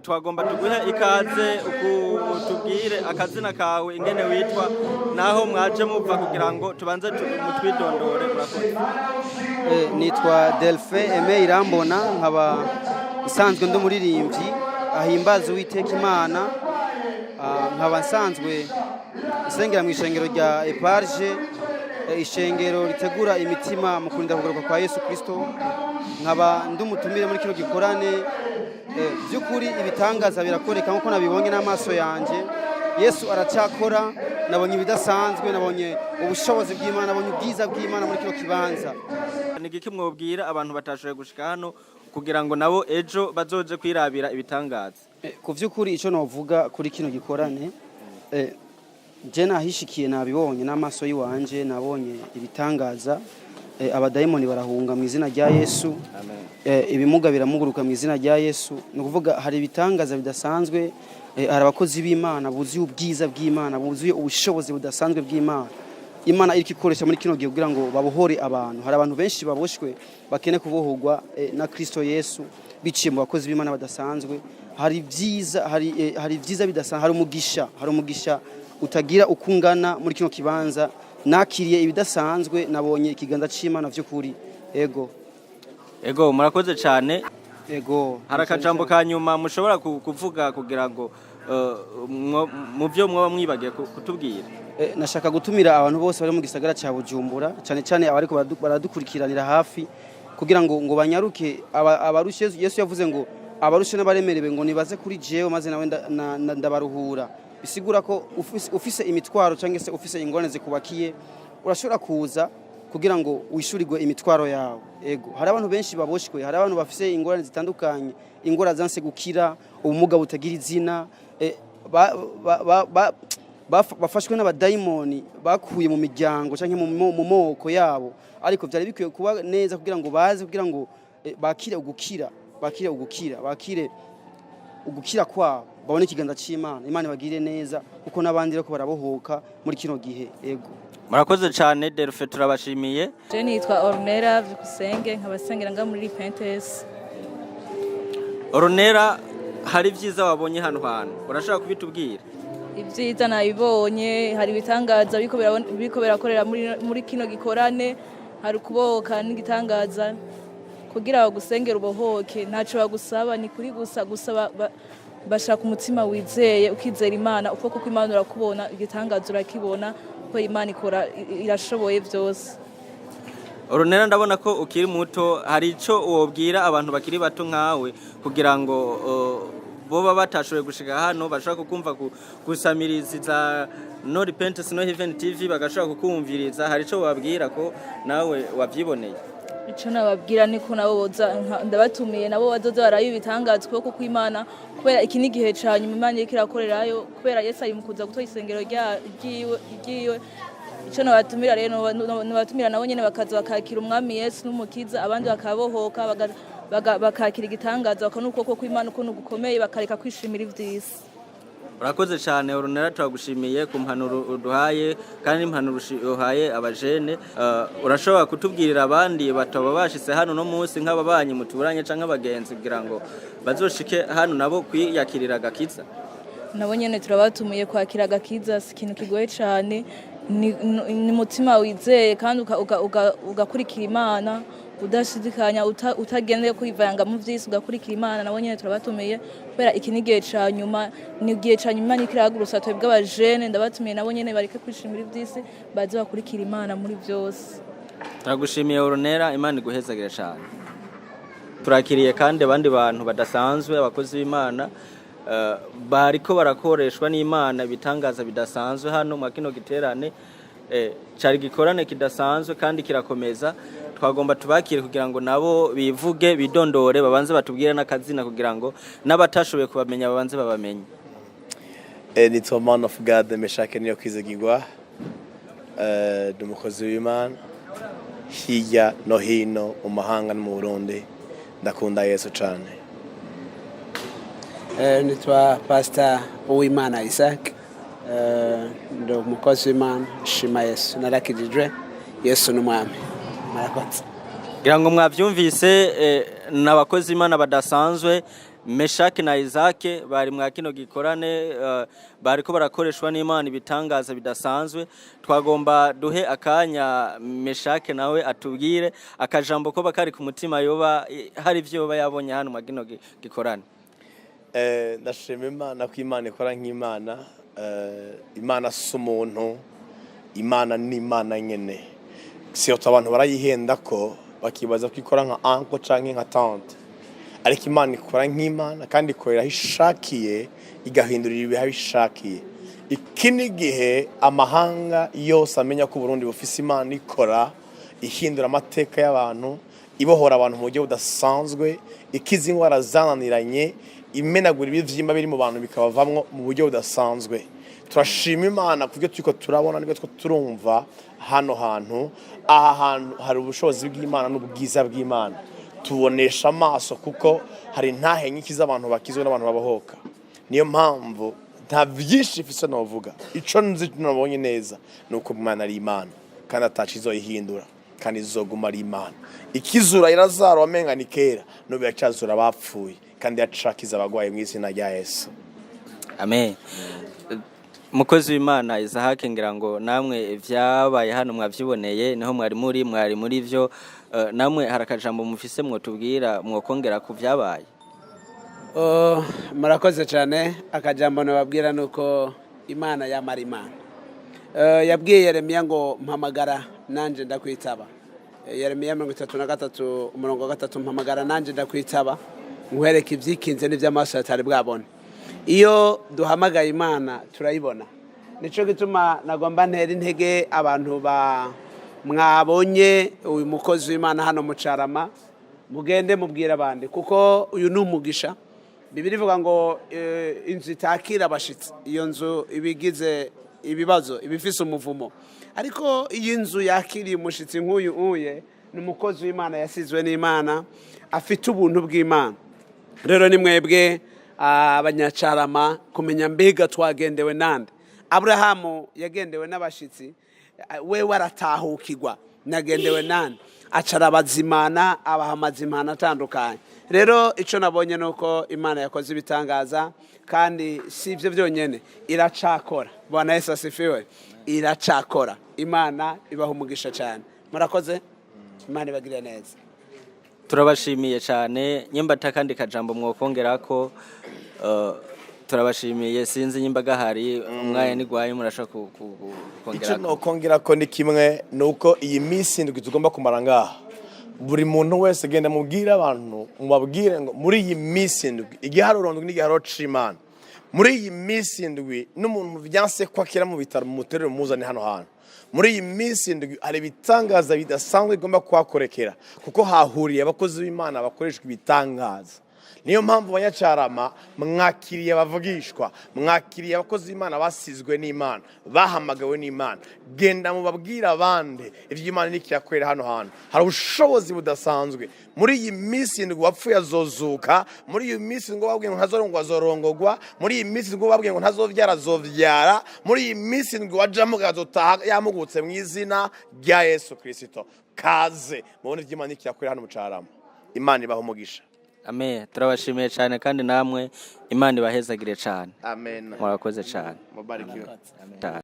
twagomba tuguhe ikaze tubwire akazina kawe ingene witwa naho mwaje muva kugira ngo tubanze mutwidondore. Murakoze. Nitwa Delphin Aime Irambona, nkaba nsanzwe ndi umuririmbyi ahimbaza Uwiteka Imana, nkaba nsanzwe isengera mu ishengero rya Eparge, ishengero ritegura imitima mu kurinda kugaruka kwa Yesu Kristo. Nkaba ndi umutumire muri kino gikorane. By'ukuri ibitangaza birakoreka nkuko nabibonye n'amaso yanje. Yesu aracyakora, nabonye ibidasanzwe, nabonye ubushobozi bw'Imana, nabonye ubwiza bw'Imana muri kino kibanza. Ni giki mwobwira abantu batashoboye gushika hano kugira ngo nabo ejo bazoje kwirabira ibitangaza? Ku vy'ukuri ico novuga kuri kino gikorane, je nahishikiye nabibonye n'amaso yiwanje, nabonye ibitangaza. Abadayimoni barahunga mu izina rya Yesu. Amen. Ibimuga biramuguruka mu izina rya Yesu. Ni kuvuga hari ibitangaza bidasanzwe, hari abakozi b'Imana buzuye ubwiza bw'Imana, buzuye ubushobozi budasanzwe bw'Imana. Imana iriko ikoresha muri kino gihe kugira ngo babohore abantu. Hari abantu benshi baboshwe bakene kubohorwa na Kristo Yesu biciye mu bakozi b'Imana badasanzwe. Hari vyiza bidasanzwe, hari umugisha utagira ukungana muri kino kibanza. Nakiriye ibidasanzwe, nabonye ikiganza c'Imana vy'ukuri. Ego murakoze cyane. Hari akajambo ka nyuma mushobora kuvuga kugira ngo mu byo mwaba mwibagiye kutubwira? Nashaka gutumira abantu bose bari mu gisagara ca Bujumbura, cyane abariko baradukurikiranira hafi, kugira ngo banyaruke. Abarushe, Yesu yavuze ngo abarushe n'abaremerewe ngo nibaze kuri jewe maze nawe ndabaruhura. Bisigura ko ufise imitwaro cyangwa se ufise ingorane zikubakiye, urashobora kuza kugira ngo wishurirwe imitwaro yawe. Hari abantu benshi baboshwe, hari abantu bafise ingorane zitandukanye, ingora zanse gukira, ubumuga butagira izina, bafashwe n'abadayimoni bakuye mu miryango cyangwa mu moko yabo. Ariko byari bikwiye kuba neza kugira ngo baze, kugira ngo bakire ugukira kwabo, babone ikiganza c'Imana. Imana bagire neza kuko nabandi reko barabohoka muri kino gihe. Murakoze cyane Delphin, turabashimiye. Je nitwa Ornera Vikusenge, nkabasengera nga muri Repentance. Ornera, hari vyiza wabonye hano urashaka kubitubwira? Ivyiza nabibonye, hari ibitangaza biko birakorera muri kino gikorane, hari kubohoka n'igitangaza kugira bagusengera ubohoke. Ntaco bagusaba, ni kuri gusaba bashaka umutima wizeye, ukizera Imana, uko kuko Imana urakubona, igitangaza urakibona, ko Imana ikora, irashoboye byose. Ornera, ndabona ko ukiri muto, hari ico wobwira abantu bakiri bato nkawe kugira ngo boba batashoboye gushika hano bashaka kukumva gusamiriza za No Repentance No Heaven TV, bagashaka kukumviriza? Hari ico wabwira ko nawe wavyiboneye? Ico nababwira niko nabo ndabatumiye nabo bazoza barayo ibitangaza kuko Imana, kubera iki ni gihe cyane Imana iriko irakorerayo, kubera Yesu ari mukuza gutoya isengero ryiwe. Ico nabatumira rero, nabatumira nabo nyene bakaza bakakira umwami Yesu n'umukiza, abandi bakabohoka bakakira igitangaza, bakanu uko Imana ukuntu gukomeye, bakareka kwishimira ivyisi. Urakoze cyane Ornera, turagushimiye ku mpanuro uduhaye kandi impanuro uhaye abajene. Urashobora kutubwirira abandi bataba bashitse hano no munsi nk'ababanyi muturanye canke abagenzi kugira ngo bazoshike hano nabo kwiyakirira agakiza? Nabo nyene turabatumiye kwakira agakiza, si ikintu kigoye cyane, ni mutima wizeye kandi ugakurikira Imana udashidikanya, utagendeye kwivanga mu vyisi, ugakurikira Imana. Nabo nyene turabatumiye kubera iki ni gihe ca nyuma, ni gihe ca nyuma nikiragurusa twebwe abajene. Ndabatumiye nabo nyene bareke kwishimira ivyisi, baze bakurikira Imana muri byose. Turagushimiye Ornera, Imana iguhezagire cyane. Turakiriye kandi abandi bantu badasanzwe, abakozi b'Imana bariko barakoreshwa n'Imana, ibitangaza bidasanzwe hano mu kino giterane. Cari gikorane kidasanzwe kandi kirakomeza. Twagomba tubakire kugira ngo nabo bivuge, bidondore, babanze batubwire n'akazina kugira ngo n'abatashoboye kubamenya babanze babamenye. Nitwa Man of God Meshake Niyokwizigirwa, ndi umukozi w'Imana hirya no hino mu mahanga no mu Burundi. Ndakunda Yesu cyane. Nitwa Pastor Uwimana Isaac, ndi umukozi w'Imana, shima Yesu, narakijijwe Yesu n'umwami. Murakoze. Kugira ngo mwavyumvise n'abakozi Imana badasanzwe Meshaki na Isaac bari mwa kino gikorane bariko barakoreshwa n'Imana ibitangaza bidasanzwe. Twagomba duhe akanya Meshaki nawe atubwire akajambo ko bakari ku mutima yoba hari ivyo yoba yabonye hano mwa kino gikorane. Ndashima Imana ko Imana ikora nk'Imana. Imana si umuntu, Imana ni Imana nyene. Siyo abantu barayihenda ko bakibaza ko ikora nka uncle canke nka tante, ariko Imana ikora nk'Imana kandi ikorera aho ishakiye igahindurira ibihe aho ishakiye. Iki ni igihe amahanga yose amenya ko Burundi bufise Imana ikora ihindura amateka y'abantu, ibohora abantu mu buryo budasanzwe, ikiza ingwara zananiranye, imenagura ibivyimba biri mu bantu bikabavamwo mu buryo budasanzwe. Turashima Imana kubyo turiko turabona nibyo two turumva hano hantu. Aha hantu hari ubushobozi bw'Imana n'ubwiza bw'Imana tubonesha amaso, kuko hari ntahe nyinshi z'abantu bakizwe n'abantu babohoka. Niyo mpamvu nta byinshi mfise novuga, ico nzi nabonye neza nuko Imana ari Imana kandi atacizoyihindura kandi izoguma ari Imana. Ikizura Lazaro wamenga ni kera no byacazura bapfuye kandi yacakiza abagwaye mu izina rya Yesu. Amen. Mukozi w'Imana Isaac, ngira ngo namwe vyabaye hano mwavyiboneye, niho mwari muri vyo, namwe harakajambo mufise mwotubwira mwokongera ku vyabaye. Murakoze cyane. Akajambo nababwira nuko Imana yamara Imana. Yabwiye Yeremiya ngo mpamagara nanje ndakwitaba. Yeremiya 33:3 mpamagara nanje ndakwitaba nkwereka ivyikinze n'ivy'amaso atari bwabone. Iyo duhamagaye Imana turayibona. Nico gituma nagomba ntera intege abantu mwabonye uyu mukozi w'Imana hano mu Carama, mugende mubwira abandi kuko uyu ni umugisha. Bibiri ivuga ngo inzu itakira abashitsi, iyo nzu ibigize ibibazo, ibifise umuvumo. Ariko iyi nzu yakiriye umushitsi nk'uyu ni umukozi w'Imana yasizwe n'Imana, afite ubuntu bw'Imana. Rero ni mwebwe abanyacarama kumenya mbega twagendewe nande. Abrahamu yagendewe n'abashitsi, we waratahukirwa nagendewe nande, acara bazimana abahamazimana atandukanye. Rero ico nabonye nuko Imana yakoze ibitangaza kandi si ivyo byonyene, iracakora. Bwana Yesu asifiwe. Iracakora. Imana ibaha umugisha cyane. Murakoze. Imana ibagirire neza. Turabashimiye cyane. Nyimba kandi kajambo mwokongerako, turabashimiye. Sinzi nyimba gahari umwanya nigwaye murashaka kongerako. Ico nokongerako ni kimwe nuko iyi minsi ndwi tugomba kumara ngaha. Buri muntu wese genda mubwira abantu, mubabwire ngo muri iyi minsi ndwi igiharuro ndwi n'igiharuro c'Imana. Muri iyi minsi ndwi n'umuntu byanse kwakira mu bitaro muterere muzane hano hantu. Muri iyi minsi ndwi ari bitangaza bidasanzwe igomba kwakorekera, kuko hahuriye abakozi b'Imana bakoreshwa ibitangaza. Niyo mpamvu abanyacarama mwakiriye bavugishwa, mwakiriye abakozi b'Imana basizwe n'Imana, bahamagawe n'Imana. Genda mubabwira abandi ivy'Imana nikiyakorera hano hantu. Hari ubushobozi budasanzwe. Muri iyi minsi ndwi wapfuye azozuka, muri iyi minsi ngo babwiye ngo ntazorongwa azorongogwa, muri iyi minsi ngo babwiye ngo ntazovyara azovyara, muri iyi minsi ndwi wajamo gazotaha yamugutse mu izina rya Yesu Kristo. Kaze mubone ivy'Imana nikiyakorera hano mu Carama. Imana ibaho umugisha. Amen. Turabashimiye cyane kandi namwe Imana ibahezagire cyane. Amen. Murakoze cyane. Mubarikiwe. Amen.